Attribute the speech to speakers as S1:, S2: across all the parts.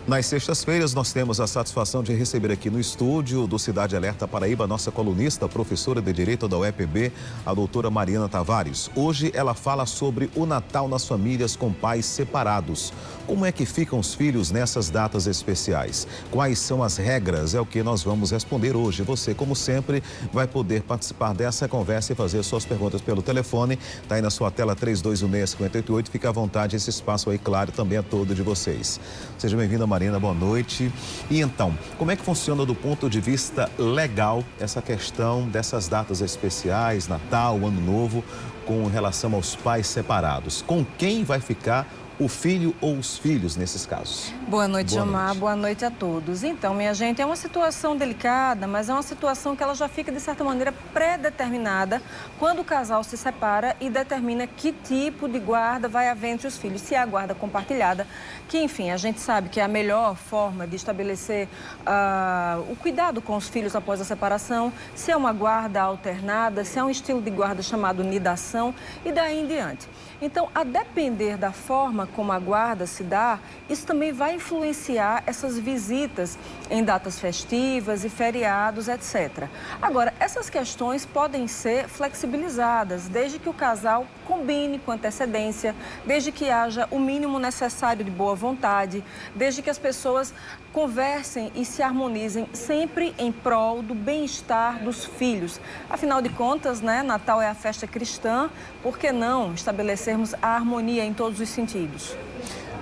S1: Nas sextas-feiras, nós temos a satisfação de receber aqui no estúdio do Cidade Alerta Paraíba, nossa colunista, professora de Direito da UEPB, a doutora Mariana Tavares. Hoje ela fala sobre o Natal nas famílias com pais separados. Como é que ficam os filhos nessas datas especiais? Quais são as regras? É o que nós vamos responder hoje. Você, como sempre, vai poder participar dessa conversa e fazer suas perguntas pelo telefone. Está aí na sua tela 3216-5088. Fica à vontade, esse espaço aí, claro, também é todo de vocês. Seja bem-vinda, Marina, boa noite. E então, como é que funciona do ponto de vista legal essa questão dessas datas especiais, Natal, Ano Novo, com relação aos pais separados? Com quem vai ficar o filho ou os filhos nesses casos?
S2: Boa noite, Omar. Boa noite a todos. Então, minha gente, é uma situação delicada, mas é uma situação que ela já fica, de certa maneira, pré-determinada quando o casal se separa e determina que tipo de guarda vai haver entre os filhos. Se é a guarda compartilhada, que, enfim, a gente sabe que é a melhor forma de estabelecer o cuidado com os filhos após a separação, se é uma guarda alternada, se é um estilo de guarda chamado nidação e daí em diante. Então, a depender da forma como a guarda se dá, isso também vai influenciar essas visitas em datas festivas e feriados, etc. Agora, essas questões podem ser flexibilizadas, desde que o casal combine com antecedência, desde que haja o mínimo necessário de boa vontade, desde que as pessoas conversem e se harmonizem sempre em prol do bem-estar dos filhos. Afinal de contas, né, Natal é a festa cristã, por que não estabelecermos a harmonia em todos os sentidos?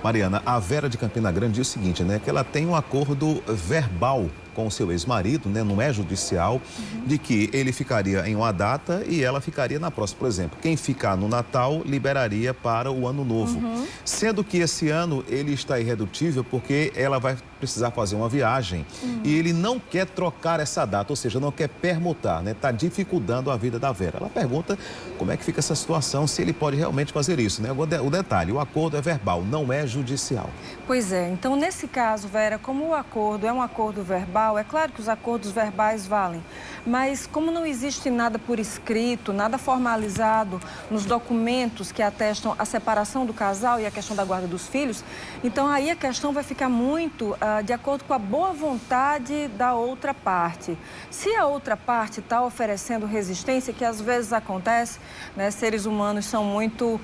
S1: Mariana, a Vera de Campina Grande diz o seguinte, né, que ela tem um acordo verbal com o seu ex-marido, né, não é judicial, de que ele ficaria em uma data e ela ficaria na próxima. Por exemplo, quem ficar no Natal liberaria para o Ano Novo. Sendo que esse ano ele está irredutível porque ela vai precisar fazer uma viagem e ele não quer trocar essa data, ou seja, não quer permutar, né? Está dificultando a vida da Vera. Ela pergunta como é que fica essa situação, se ele pode realmente fazer isso, né? O detalhe, o acordo é verbal, não é judicial.
S2: Pois é, então nesse caso, Vera, como o acordo é um acordo verbal, é claro que os acordos verbais valem, mas como não existe nada por escrito, nada formalizado nos documentos que atestam a separação do casal e a questão da guarda dos filhos, então aí a questão vai ficar muito de acordo com a boa vontade da outra parte. Se a outra parte está oferecendo resistência, que às vezes acontece, né, seres humanos são muito,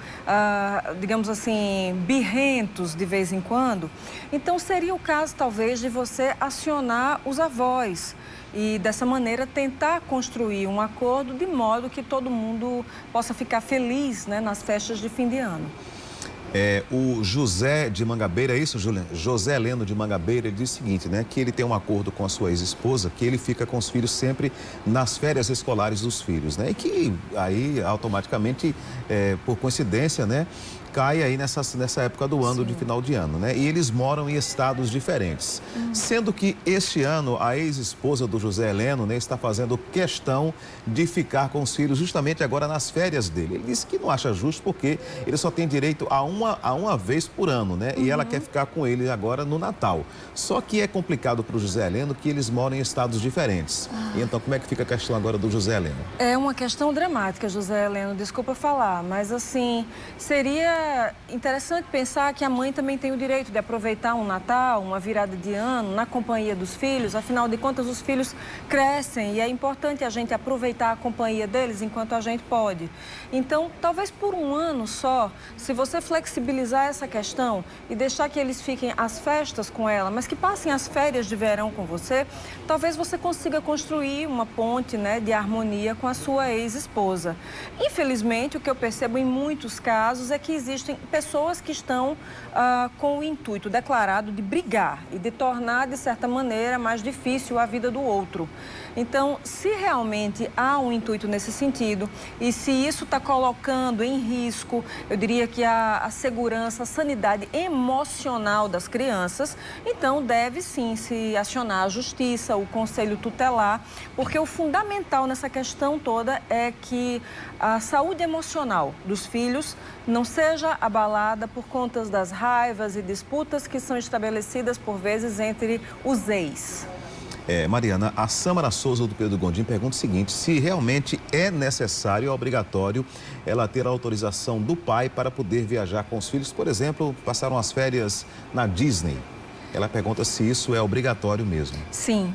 S2: digamos assim, birrentos de vez em quando, então seria o caso talvez de você acionar os avós e dessa maneira tentar construir um acordo de modo que todo mundo possa ficar feliz, né, nas festas de fim de ano.
S1: O José de Mangabeira, é isso, Juliana? José Heleno de Mangabeira, ele diz o seguinte, né? Que ele tem um acordo com a sua ex-esposa, que ele fica com os filhos sempre nas férias escolares dos filhos, né? E que aí, automaticamente, por coincidência, né? Cai aí nessa época do ano, de final de ano, né? E eles moram em estados diferentes. Sendo que este ano, a ex-esposa do José Heleno, né, está fazendo questão de ficar com os filhos justamente agora nas férias dele. Ele disse que não acha justo porque ele só tem direito a uma vez por ano, né? E ela quer ficar com ele agora no Natal. Só que é complicado para o José Heleno que eles moram em estados diferentes. E então, como é que fica a questão agora do José Heleno?
S2: É uma questão dramática, José Heleno, desculpa falar, mas assim, seria interessante pensar que a mãe também tem o direito de aproveitar um Natal, uma virada de ano, na companhia dos filhos. Afinal de contas, os filhos crescem e é importante a gente aproveitar a companhia deles enquanto a gente pode. Então, talvez por um ano só, se você flexibilizar essa questão e deixar que eles fiquem às festas com ela, mas que passem as férias de verão com você, talvez você consiga construir uma ponte, né, de harmonia com a sua ex-esposa. Infelizmente, o que eu percebo em muitos casos é que existem pessoas que estão com o intuito declarado de brigar e de tornar, de certa maneira, mais difícil a vida do outro. Então, se realmente há um intuito nesse sentido e se isso está colocando em risco, eu diria que a segurança, a sanidade emocional das crianças, então deve sim se acionar a justiça, o conselho tutelar, porque o fundamental nessa questão toda é que a saúde emocional dos filhos não seja abalada por conta das raivas e disputas que são estabelecidas por vezes entre os ex.
S1: Mariana, a Samara Souza do Pedro Gondim pergunta o seguinte, se realmente é necessário, é obrigatório ela ter a autorização do pai para poder viajar com os filhos, por exemplo, passaram as férias na Disney. Ela pergunta se isso é obrigatório mesmo.
S2: Sim,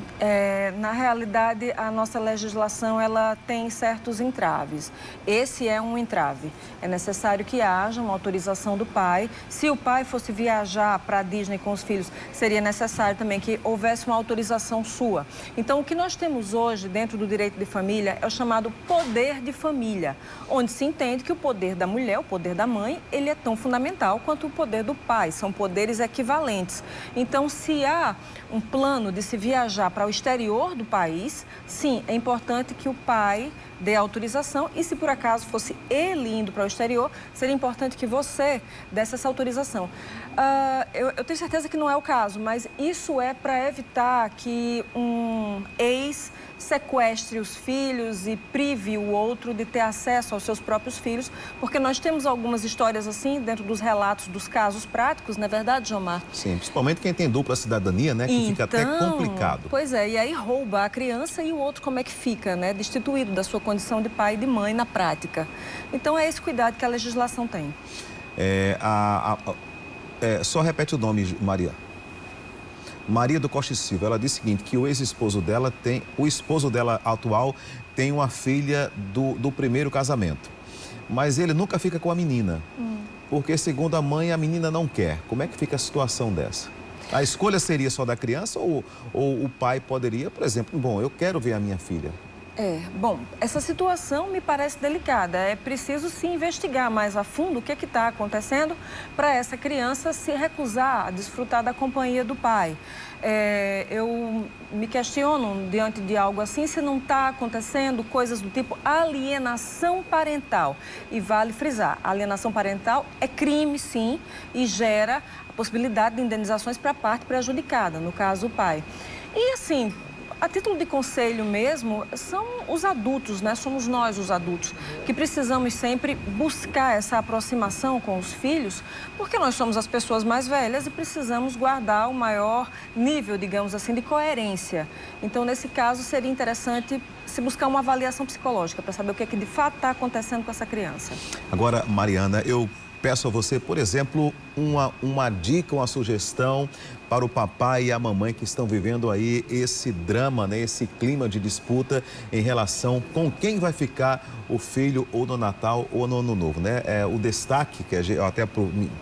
S2: na realidade a nossa legislação ela tem certos entraves. Esse é um entrave. É necessário que haja uma autorização do pai. Se o pai fosse viajar para a Disney com os filhos, seria necessário também que houvesse uma autorização sua. Então, o que nós temos hoje dentro do direito de família é o chamado poder de família, onde se entende que o poder da mulher, o poder da mãe, ele é tão fundamental quanto o poder do pai. São poderes equivalentes. Então, se há um plano de se viajar para o exterior do país, sim, é importante que o pai dê autorização e, se por acaso fosse ele indo para o exterior, seria importante que você desse essa autorização. Eu tenho certeza que não é o caso, mas isso é para evitar que um ex sequestre os filhos e prive o outro de ter acesso aos seus próprios filhos, porque nós temos algumas histórias assim dentro dos relatos dos casos práticos, não é verdade, Jomar?
S1: Sim, principalmente quem tem dupla cidadania, né? Que
S2: então,
S1: fica até complicado.
S2: Pois é, e aí rouba a criança e o outro como é que fica, né? Destituído da sua condição de pai e de mãe na prática. Então é esse cuidado que a legislação tem.
S1: Só repete o nome, Maria. Maria do Costa e Silva, ela diz o seguinte, que o esposo dela atual tem uma filha do primeiro casamento, mas ele nunca fica com a menina, porque segundo a mãe, a menina não quer. Como é que fica a situação dessa? A escolha seria só da criança ou o pai poderia, por exemplo, bom, eu quero ver a minha filha?
S2: Bom, essa situação me parece delicada. É preciso se investigar mais a fundo o que está acontecendo para essa criança se recusar a desfrutar da companhia do pai. Eu me questiono diante de algo assim se não está acontecendo coisas do tipo alienação parental. E vale frisar, a alienação parental é crime, sim, e gera a possibilidade de indenizações para a parte prejudicada, no caso o pai. E assim, a título de conselho mesmo, são os adultos, né? Somos nós os adultos que precisamos sempre buscar essa aproximação com os filhos, porque nós somos as pessoas mais velhas e precisamos guardar o maior nível, digamos assim, de coerência. Então, nesse caso, seria interessante se buscar uma avaliação psicológica para saber o que é que de fato está acontecendo com essa criança.
S1: Agora, Mariana, eu peço a você, por exemplo, uma dica, uma sugestão para o papai e a mamãe que estão vivendo aí esse drama, né, esse clima de disputa em relação com quem vai ficar o filho ou no Natal ou no Ano Novo, né? O destaque, que eu até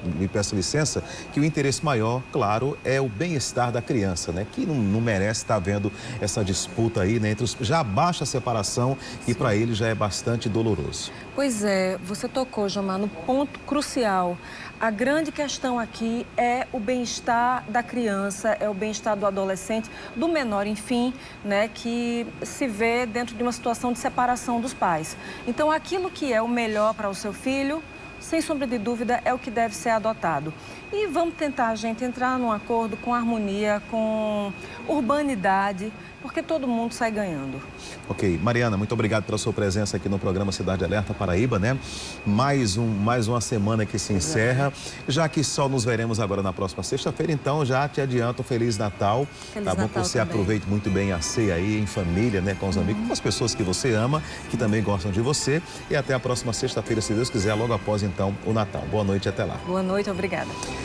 S1: me peço licença, que o interesse maior, claro, é o bem-estar da criança, né? Que não merece estar vendo essa disputa aí, né, entre os... Já baixa a separação e para ele já é bastante doloroso.
S2: Pois é, você tocou, Jomar, no ponto crucial. A grande questão aqui é o bem-estar da criança, é o bem-estar do adolescente, do menor, enfim, né, que se vê dentro de uma situação de separação dos pais. Então, aquilo que é o melhor para o seu filho, sem sombra de dúvida, é o que deve ser adotado. E vamos tentar, gente, entrar num acordo com harmonia, com urbanidade, porque todo mundo sai ganhando.
S1: Ok. Mariana, muito obrigado pela sua presença aqui no programa Cidade Alerta Paraíba, né? Mais uma semana que se encerra, já que só nos veremos agora na próxima sexta-feira, então já te adianto um Feliz Natal.
S2: Feliz
S1: Tá bom?
S2: Natal
S1: Que você
S2: também.
S1: aproveite muito bem a ceia aí, em família, né? Com os amigos, com as pessoas que você ama, que também gostam de você. E até a próxima sexta-feira, se Deus quiser, logo após, então, o Natal. Boa noite e até lá.
S2: Boa noite, obrigada.